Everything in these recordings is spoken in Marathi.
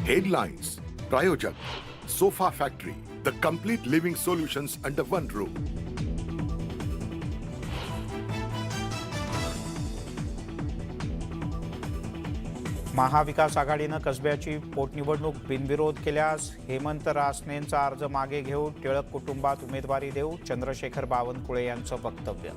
Headlines, Prayojak, Sofa Factory, the complete living solutions under one roof. महाविकास आघाडीनं कसब्याची पोटनिवडणूक बिनविरोध केल्यास हेमंत रासनेंचा अर्ज मागे घेऊ, टिळक कुटुंबात उमेदवारी देऊ, चंद्रशेखर बावनकुळे यांचं वक्तव्य.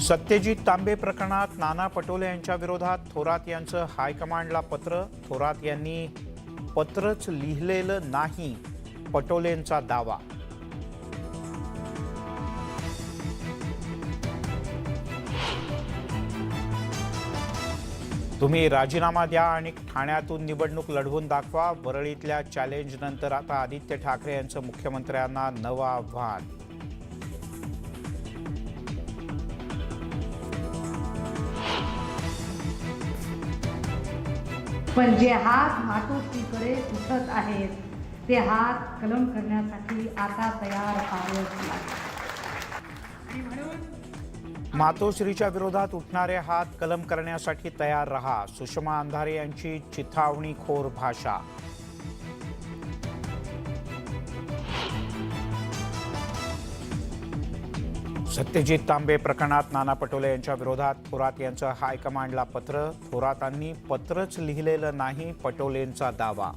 सत्यजित तांबे प्रकरणात नाना पटोले यांच्या विरोधात थोरात यांचं हायकमांडला पत्र. थोरात यांनी पत्रच लिहिलेलं नाही, पटोलेंचा दावा. तुम्ही राजीनामा द्या आणि ठाण्यातून निवडणूक लढवून दाखवा. वरळीतल्या चॅलेंजनंतर आता आदित्य ठाकरे यांचं मुख्यमंत्र्यांना नवं आव्हान. पण जे हात मातोश्रीकडे उठत आहेत ते हात कलम करण्यासाठी आता तयार व्हावेच लागेल. मातोश्रीच्या विरोधात उठणारे हात कलम करण्यासाठी तयार रहा. सुषमा अंधारे यांची चिथावणीखोर भाषा. सत्यजित तांबे प्रकरणात नाना पटोले यांच्या विरोधात थोरात यांचं हायकमांडला पत्र. थोरातांनी पत्रच लिहिलेलं नाही, पटोलेंचा दावा.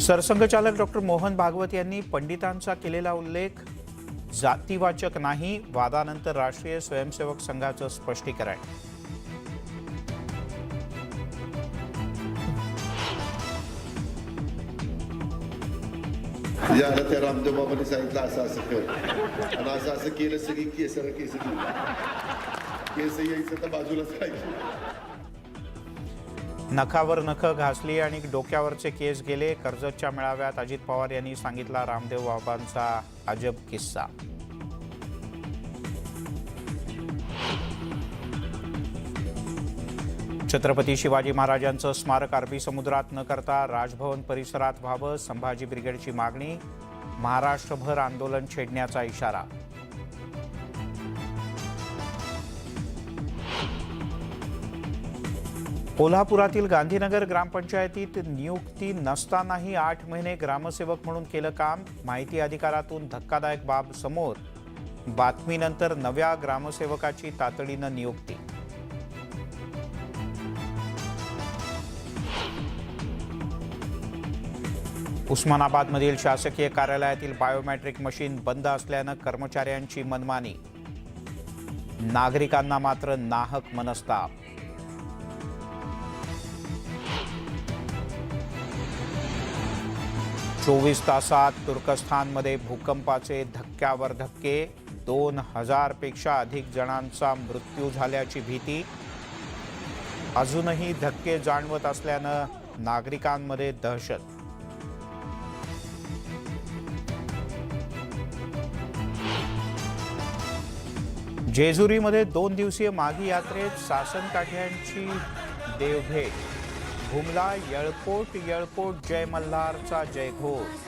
सरसंघचालक डॉक्टर मोहन भागवत यांनी पंडितांचा केलेला उल्लेख जातीवाचक नाही. वादानंतर राष्ट्रीय स्वयंसेवक संघाचं स्पष्टीकरण. याला त्या रामदेव बाबांनी सांगितलं असं असं कर आणि असं असं केलं, सगळी केस यायचं तर बाजूलाच पाहिजे. नखावर नख घासली आणि डोक्यावरचे केस गेले. कर्जतच्या मेळाव्यात अजित पवार यांनी सांगितला रामदेव बाबांचा अजब किस्सा. छत्रपती शिवाजी महाराजांचं स्मारक अरबी समुद्रात न करता राजभवन परिसरात व्हावं, संभाजी ब्रिगेडची मागणी. महाराष्ट्रभर आंदोलन छेडण्याचा इशारा. कोल्हापुरातील गांधीनगर ग्रामपंचायतीत नियुक्ती नसतानाही 8 महिने ग्रामसेवक म्हणून केलं काम. माहिती अधिकारातून धक्कादायक बाब समोर. बातमीनंतर नव्या ग्रामसेवकाची तातडीनं नियुक्ती. उस्मानाबादमधील शासकीय कार्यालयातील बायोमेट्रिक मशीन बंद असल्यानं कर्मचाऱ्यांची मनमानी. नागरिकांना मात्र नाहक मनस्ताप. 24 तासात तुर्कस्थानमध्ये भूकंपाचे धक्क्यावर धक्के. 2000 पेक्षा अधिक जणांचा मृत्यू झाल्याची भीती. अजूनही धक्के जाणवत असल्यानं नागरिकांमध्ये दहशत. जेजुरीमध्ये 2 दिवसीय माघी यात्रेत सासनकाठ्यांची देवभेट. घुमला येळकोट येळकोट जय मल्हारचा जयघोष.